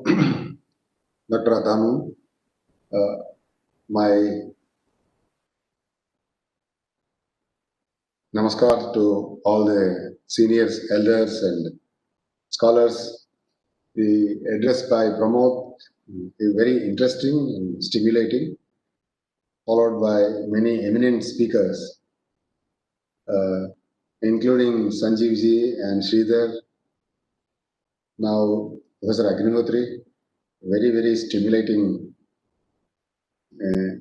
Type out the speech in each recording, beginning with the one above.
Dr. Adamu, my namaskar to all the seniors, elders, and scholars. The address by Pramod is very interesting and stimulating, followed by many eminent speakers, uh, including Sanjeev ji and Sridhar. Now, Professor Agnihotri, very stimulating uh,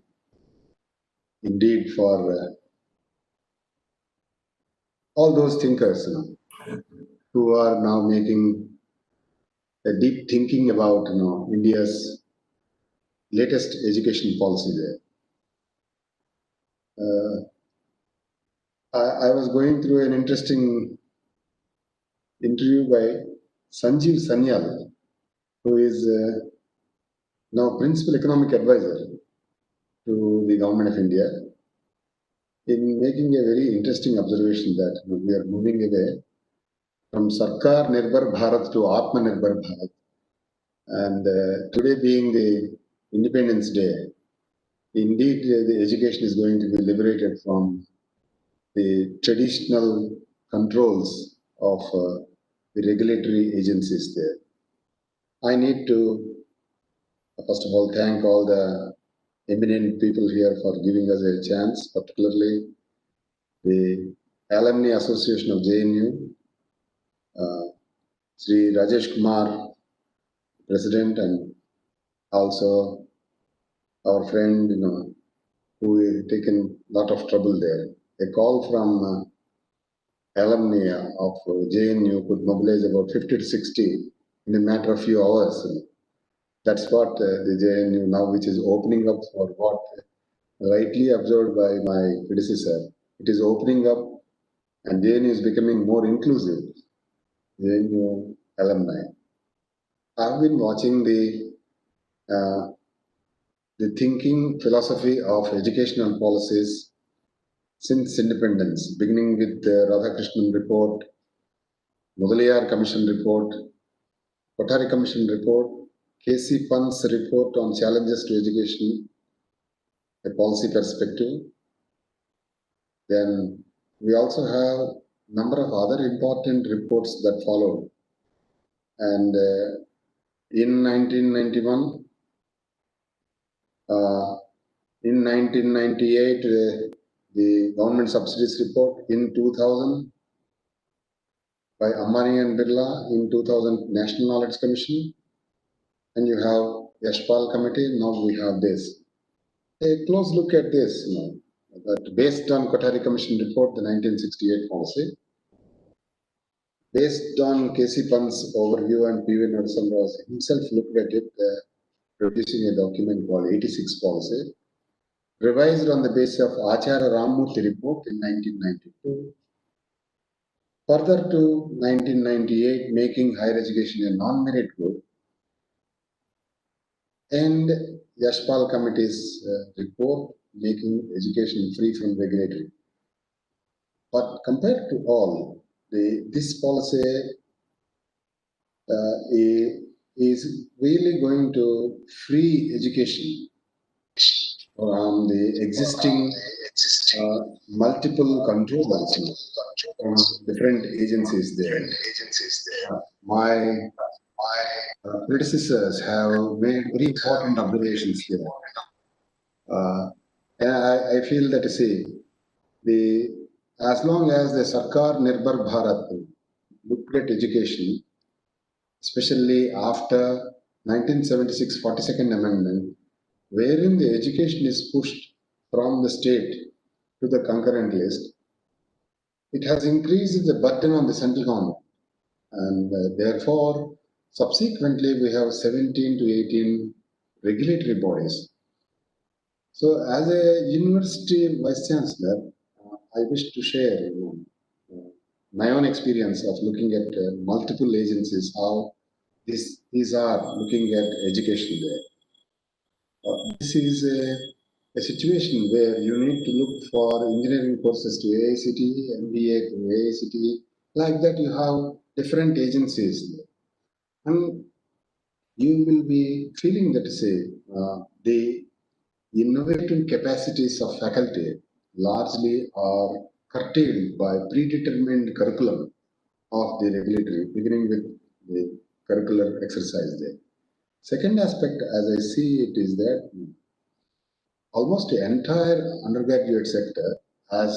indeed for all those thinkers, who are now making a deep thinking about India's latest education policy there. I was going through an interesting interview by Sanjeev Sanyal, who is now Principal Economic Advisor to the Government of India, in making a very interesting observation that we are moving away from Sarkar Nirbhar Bharat to Atma Nirbhar Bharat. And today being the Independence Day, indeed the education is going to be liberated from the traditional controls of the regulatory agencies there. I need to, first of all, thank all the eminent people here for giving us a chance, particularly the Alumni Association of JNU, Sri Rajesh Kumar, President, and also our friend, who has taken a lot of trouble there. A call from alumni of JNU could mobilize about 50 to 60 in a matter of few hours. That's what the JNU now, which is opening up for what rightly observed by my predecessor. It is opening up, and JNU is becoming more inclusive. JNU alumni. I've been watching the thinking philosophy of educational policies since independence, beginning with the Radhakrishnan report, Mudaliar Commission report, Kothari Commission report, KC Pant's report on challenges to education, a policy perspective. Then we also have a number of other important reports that followed. And in 1991, in 1998, the government subsidies report. In 2000, by Ambani and Birla. In 2000, National Knowledge Commission. And you have Yashpal Committee. Now we have this. A close look at this, that based on Kothari Commission report, the 1968 policy, based on KC Pant's overview, and P.V. Narasimha himself looked at it, producing a document called 86 policy, revised on the basis of Acharya Ramamurthy report in 1992, further to 1998, making higher education a non-merit good, and Yashpal Committee's report, making education free from regulatory. But compared to all, this policy is really going to free education from the existing multiple controls from different agencies there. My predecessors have made very important observations here. And I feel that, as long as the Sarkar Nirbhar Bharat looked at education, especially after 1976 42nd Amendment, wherein the education is pushed from the state to the concurrent list, it has increased the burden on the central government. And therefore, subsequently, we have 17 to 18 regulatory bodies. So, as a university vice chancellor, I wish to share my own experience of looking at multiple agencies, how these are looking at education there. This is a situation where you need to look for engineering courses to AICTE, MBA to AICTE. Like that, you have different agencies. And you will be feeling that say the innovative capacities of faculty largely are curtailed by predetermined curriculum of the regulatory, beginning with the curricular exercise there. Second aspect, as I see it, is that almost the entire undergraduate sector, as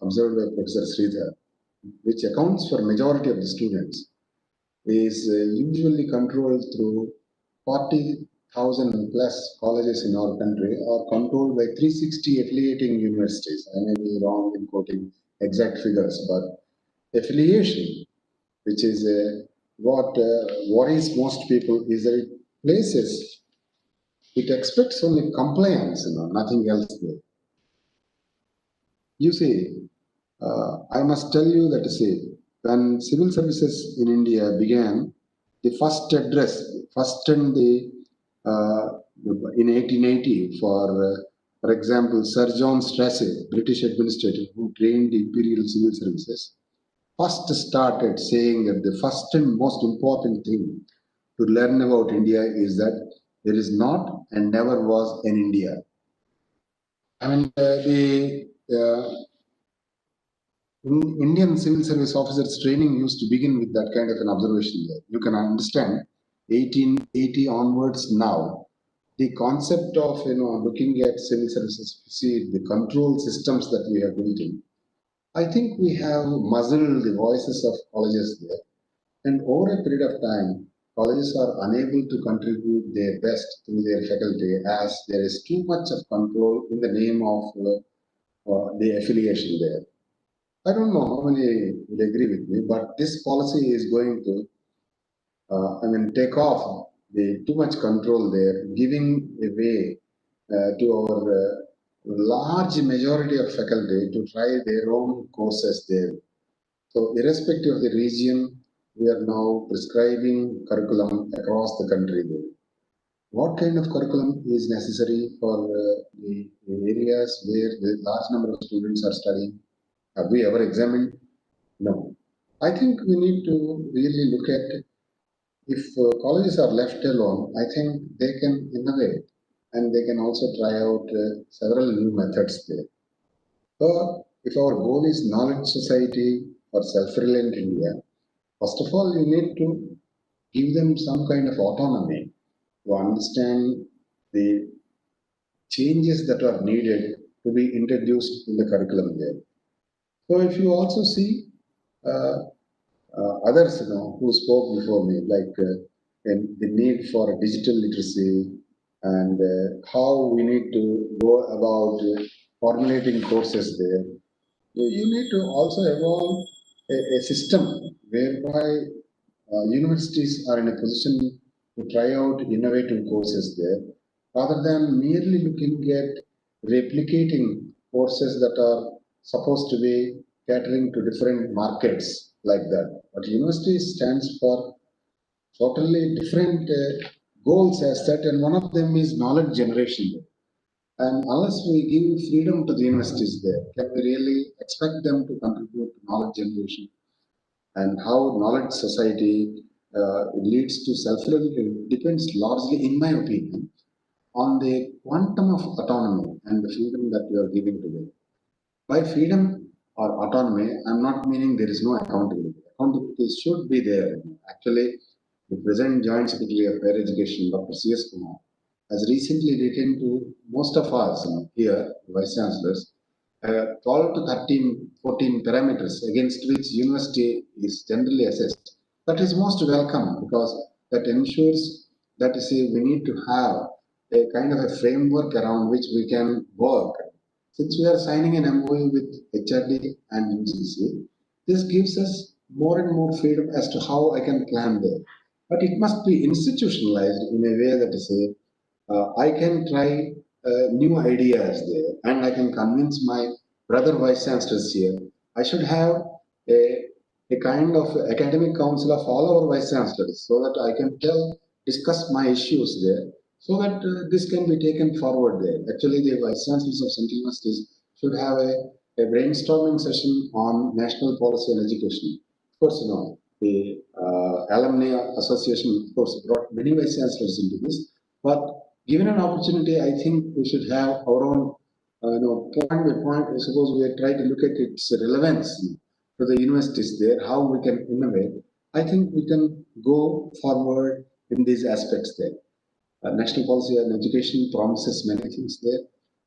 observed by Professor Sridhar, which accounts for majority of the students, is usually controlled through 40,000 plus colleges in our country are controlled by 360 affiliating universities. I may be wrong in quoting exact figures, but affiliation, which is what worries most people, is that it places, it expects only compliance, nothing else there. You see, I must tell you that when civil services in India began, the first address, first in the in 1880 for example, Sir John Strachey, British administrator who trained the Imperial Civil Services, first started saying that the first and most important thing to learn about India is that there is not and never was an India. I mean, the Indian civil service officers training used to begin with that kind of an observation there. You can understand 1880 onwards now, the concept of looking at civil services, see the control systems that we have built in. I think we have muzzled the voices of colleges there, and over a period of time, colleges are unable to contribute their best through their faculty as there is too much of control in the name of the affiliation there. I don't know how many will agree with me, but this policy is going to, take off the too much control there, giving a way to our large majority of faculty to try their own courses there. So, irrespective of the region, we are now prescribing curriculum across the country there. What kind of curriculum is necessary for the areas where the large number of students are studying? Have we ever examined? No. I think we need to really look at if colleges are left alone, I think they can innovate and they can also try out several new methods there. But if our goal is knowledge society or self-reliant India, first of all, you need to give them some kind of autonomy to understand the changes that are needed to be introduced in the curriculum there. So if you also see uh, others who spoke before me, like the need for digital literacy and how we need to go about formulating courses there. You need to also evolve a system whereby universities are in a position to try out innovative courses there, rather than merely looking at replicating courses that are supposed to be catering to different markets like that. But university stands for totally different goals as set, and one of them is knowledge generation. And unless we give freedom to the universities there, can we really expect them to contribute to knowledge generation? And how knowledge society leads to self-reliance depends largely, in my opinion, on the quantum of autonomy and the freedom that we are giving to them. By freedom or autonomy, I'm not meaning there is no accountability. Accountability should be there. Actually, the present Joint Secretary of Higher Education, Dr. C.S. Kumar, has recently written to most of us here, Vice Chancellors, 12 to 13, 14 parameters against which university is generally assessed. That is most welcome because that ensures that we need to have a kind of a framework around which we can work. Since we are signing an MOU with HRD and UCC, this gives us more and more freedom as to how I can plan there. But it must be institutionalized in a way that I can try new ideas there, and I can convince my brother vice chancellors here. I should have a kind of academic council of all our vice chancellors so that I can discuss my issues there, so that this can be taken forward there. Actually, the vice chancellors of central universities should have a brainstorming session on national policy and education. Of course, the alumni association, of course, brought many vice chancellors into this. But given an opportunity, I think we should have our own, point by point. I suppose we are trying to look at its relevance to the universities there, how we can innovate. I think we can go forward in these aspects there. National policy on education promises many things there.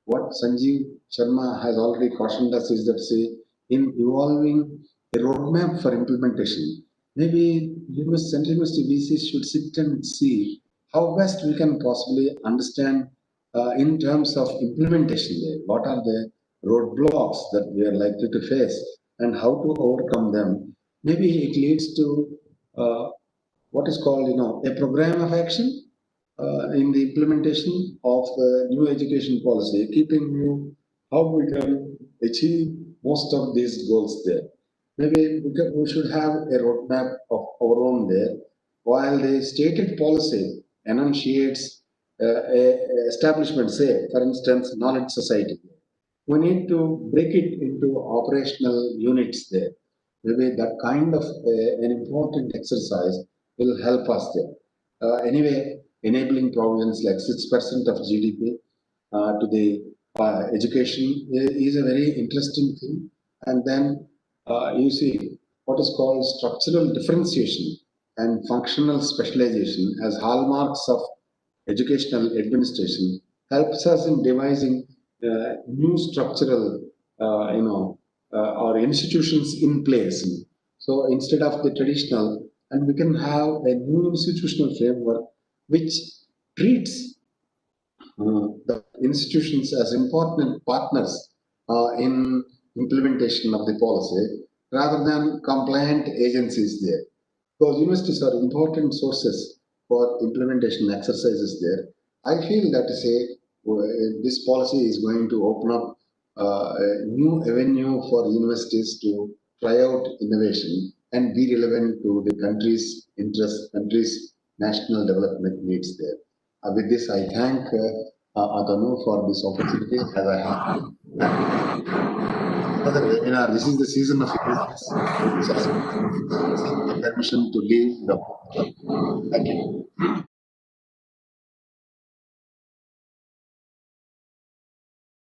What Sanjeev Sharma has already cautioned us is that, say, in evolving a roadmap for implementation, maybe Central University VCs should sit and see how best we can possibly understand in terms of implementation there. What are the roadblocks that we are likely to face and how to overcome them? Maybe it leads to what is called, a program of action in the implementation of new education policy, keeping view how we can achieve most of these goals there. Maybe we should have a roadmap of our own there, while the stated policy enunciates a establishment, say, for instance, knowledge society. We need to break it into operational units there. Maybe that kind of an important exercise will help us there. Anyway, enabling provisions like 6% of GDP to the education is a very interesting thing. And then you see what is called structural differentiation and functional specialization as hallmarks of educational administration helps us in devising new structural, or institutions in place. So instead of the traditional, and we can have a new institutional framework which treats the institutions as important partners in implementation of the policy rather than compliant agencies there. Because universities are important sources for implementation exercises there. I feel that this policy is going to open up a new avenue for universities to try out innovation and be relevant to the country's interests, country's national development needs there. With this, I thank Atanu for this opportunity as I have another webinar. This is the season of events. So, permission to leave the. Thank you.